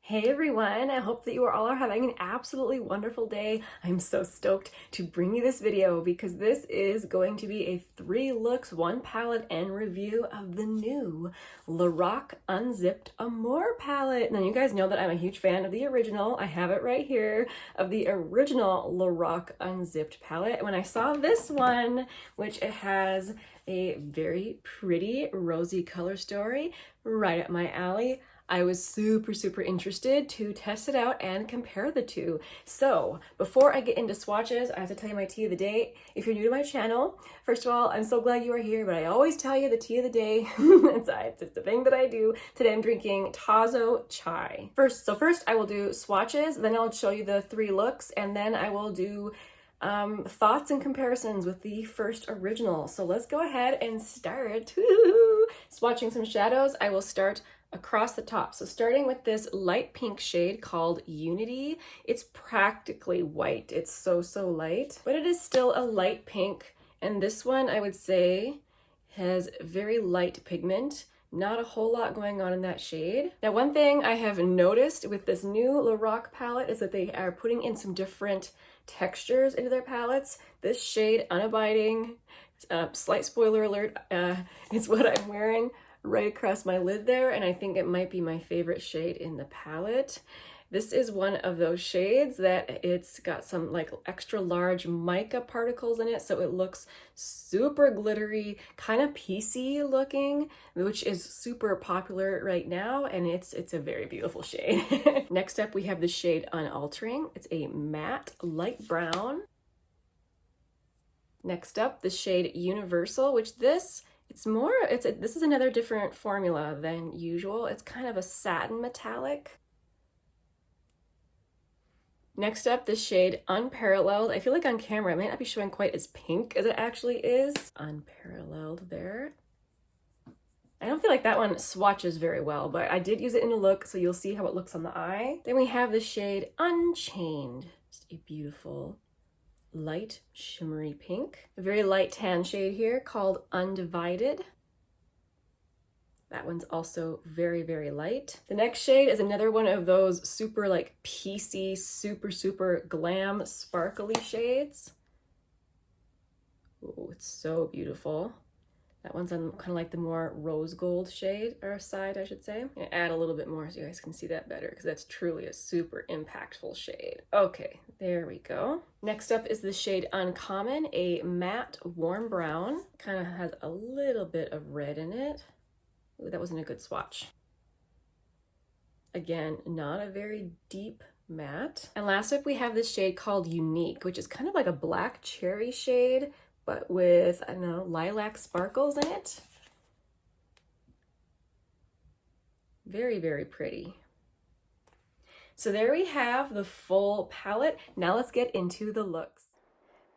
Hey everyone, I hope that you all are having an absolutely wonderful day. I'm so stoked to bring you this video because this is going to be a 3 looks, 1 palette and review of the new Lorac Unzipped Amor palette. Now you guys know that I'm a huge fan of the original. I have it right here, of the original Lorac Unzipped palette. When I saw this one, which it has a very pretty rosy color story right up my alley, I was super interested to test it out and compare the two. So before I get into swatches, I have to tell you my tea of the day. If you're new to my channel, first of all, I'm so glad you are here, but I always tell you the tea of the day. It's the thing that I do. Today I'm drinking Tazo chai. First I will do swatches, then I'll show you the 3 looks, and then I will do thoughts and comparisons with the first original. So let's go ahead and start. Swatching some shadows, I will start across the top. So starting with this light pink shade called Unity. It's practically white. It's so light, but it is still a light pink. And this one, I would say, has very light pigment. Not a whole lot going on in that shade. Now, one thing I have noticed with this new Lorac palette is that they are putting in some different textures into their palettes. This shade, Unabiding, slight spoiler alert, is what I'm wearing right across my lid there, and I think it might be my favorite shade in the palette. This is one of those shades that it's got some like extra large mica particles in it, so it looks super glittery, kind of piecey looking, which is super popular right now, and it's a very beautiful shade. Next up, we have the shade Unaltering. It's a matte light brown. Next up, the shade Universal, which this is another different formula than usual. It's kind of a satin metallic. Next up, the shade Unparalleled. I feel like on camera it might not be showing quite as pink as it actually is. Unparalleled there. I don't feel like that one swatches very well, but I did use it in a look, so you'll see how it looks on the eye. Then we have the shade Unchained. Just a beautiful light shimmery pink. A very light tan shade here called Undivided. That one's also very light. The next shade is another one of those super like piecey, super glam sparkly shades. Oh, it's so beautiful. That one's on kind of like the more rose gold shade, or side, I should say. I'm gonna add a little bit more so you guys can see that better, because that's truly a super impactful shade. Okay, there we go. Next up is the shade Uncommon, a matte warm brown. Kind of has a little bit of red in it. Ooh, that wasn't a good swatch. Again, not a very deep matte. And last up we have this shade called Unique, which is kind of like a black cherry shade, but with, I don't know, lilac sparkles in it. Very pretty. So there we have the full palette. Now let's get into the looks.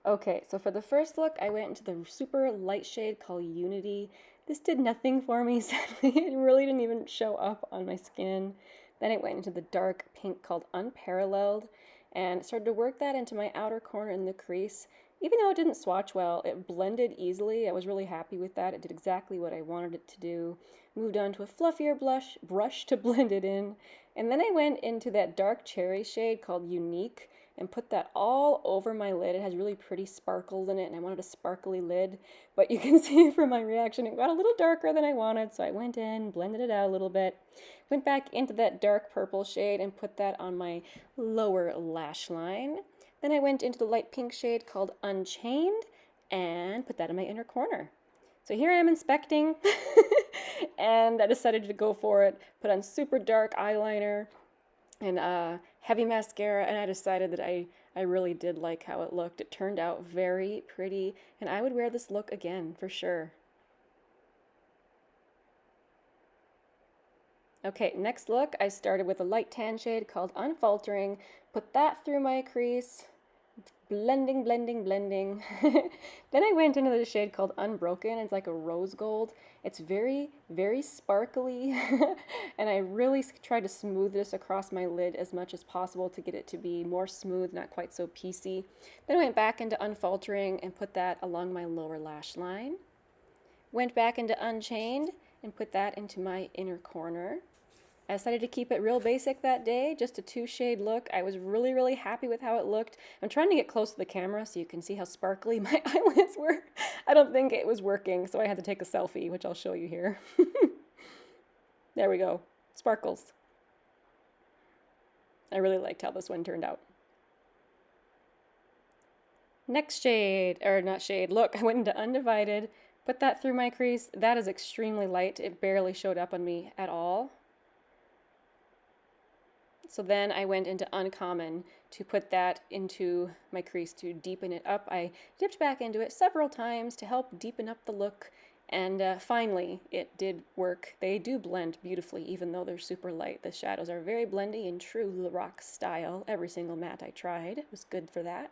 Okay, so for the first look, I went into the super light shade called Unity. This did nothing for me, sadly. It really didn't even show up on my skin. Then I went into the dark pink called Unparalleled and started to work that into my outer corner in the crease. Even though it didn't swatch well, it blended easily. I was really happy with that. It did exactly what I wanted it to do. Moved on to a fluffier brush to blend it in. And then I went into that dark cherry shade called Unique and put that all over my lid. It has really pretty sparkles in it, and I wanted a sparkly lid, but you can see from my reaction it got a little darker than I wanted, so I went in, blended it out a little bit, went back into that dark purple shade and put that on my lower lash line. Then I went into the light pink shade called Unchained and put that in my inner corner. So here I am inspecting, and I decided to go for it, put on super dark eyeliner and heavy mascara, and I decided that I really did like how it looked. It turned out very pretty, and I would wear this look again for sure. Okay, next look, I started with a light tan shade called Unfaltering, put that through my crease, blending. Then I went into the shade called Unbroken. It's like a rose gold. It's very sparkly, and I really tried to smooth this across my lid as much as possible to get it to be more smooth, not quite so piecey. Then I went back into Unfaltering and put that along my lower lash line. Went back into Unchained and put that into my inner corner. I decided to keep it real basic that day, just a 2-shade look. I was really, really happy with how it looked. I'm trying to get close to the camera so you can see how sparkly my eyelids were. I don't think it was working, so I had to take a selfie, which I'll show you here. There we go. Sparkles. I really liked how this one turned out. Next shade, or not shade, look, I went into Undivided, put that through my crease. That is extremely light. It barely showed up on me at all. So then I went into Uncommon to put that into my crease to deepen it up. I dipped back into it several times to help deepen up the look, and finally it did work. They do blend beautifully even though they're super light. The shadows are very blendy in true Lorac style. Every single matte I tried was good for that.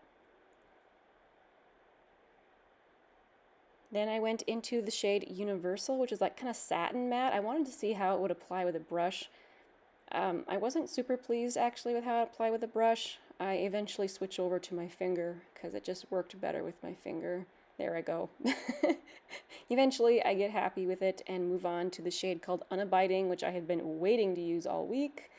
Then I went into the shade Universal, which is like kind of satin matte. I wanted to see how it would apply with a brush. I wasn't super pleased actually with how it applied with a brush. I eventually switched over to my finger because it just worked better with my finger. There I go. Eventually I get happy with it and move on to the shade called Unabiding, which I had been waiting to use all week.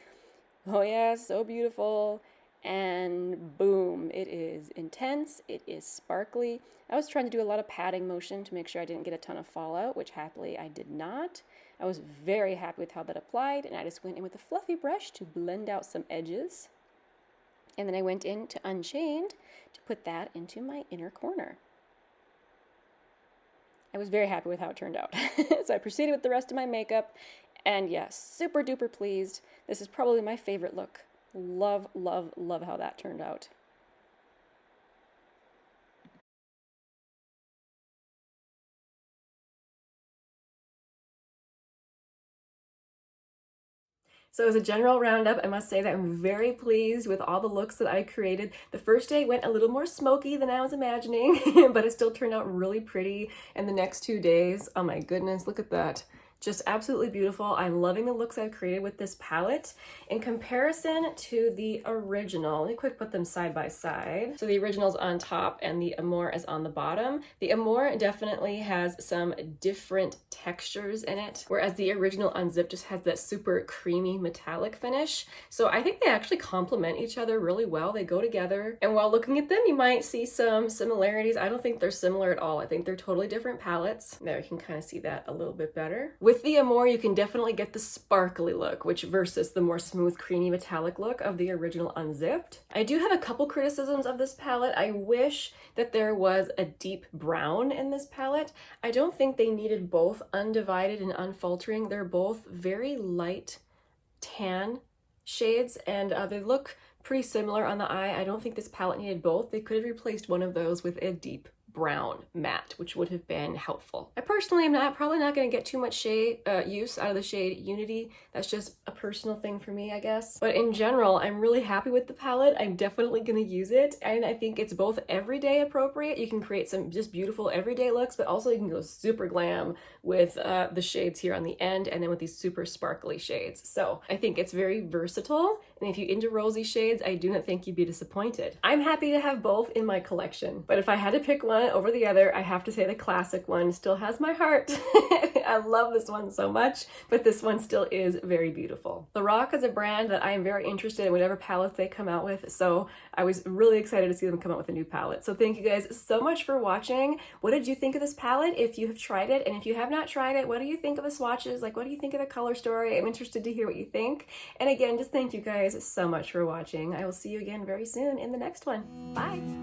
Oh yeah, so beautiful. And boom, it is intense, it is sparkly. I was trying to do a lot of patting motion to make sure I didn't get a ton of fallout, which happily I did not. I was very happy with how that applied, and I just went in with a fluffy brush to blend out some edges. And then I went into Unchained to put that into my inner corner. I was very happy with how it turned out. So I proceeded with the rest of my makeup, and yes, super duper pleased. This is probably my favorite look. Love, love, love how that turned out. So as a general roundup, I must say that I'm very pleased with all the looks that I created. The first day went a little more smoky than I was imagining, but it still turned out really pretty. And the next 2 days, oh my goodness, look at that. Just absolutely beautiful. I'm loving the looks I've created with this palette. In comparison to the original, let me quick put them side by side. So the original's on top and the Amor is on the bottom. The Amor definitely has some different textures in it, whereas the original Unzipped just has that super creamy metallic finish. So I think they actually complement each other really well. They go together. And while looking at them, you might see some similarities. I don't think they're similar at all. I think they're totally different palettes. There, you can kind of see that a little bit better. With the Amor, you can definitely get the sparkly look, which versus the more smooth, creamy, metallic look of the original Unzipped. I do have a couple criticisms of this palette. I wish that there was a deep brown in this palette. I don't think they needed both Undivided and Unfaltering. They're both very light tan shades, and they look pretty similar on the eye. I don't think this palette needed both. They could have replaced one of those with a deep brown matte, which would have been helpful. I personally am probably not going to get too much use out of the shade Unity. That's just a personal thing for me, I guess. But in general, I'm really happy with the palette. I'm definitely going to use it, and I think it's both everyday appropriate. You can create some just beautiful everyday looks, but also you can go super glam with the shades here on the end, and then with these super sparkly shades. So I think it's very versatile, and if you're into rosy shades, I do not think you'd be disappointed. I'm happy to have both in my collection, but if I had to pick one over the other, I have to say the classic one still has my heart. I love this one so much, but this one still is very beautiful. Lorac is a brand that I am very interested in whatever palettes they come out with, so I was really excited to see them come out with a new palette. So thank you guys so much for watching. What did you think of this palette if you have tried it? And if you have not tried it, what do you think of the swatches? Like, what do you think of the color story? I'm interested to hear what you think. And again, just thank you guys so much for watching. I will see you again very soon in the next one. Bye!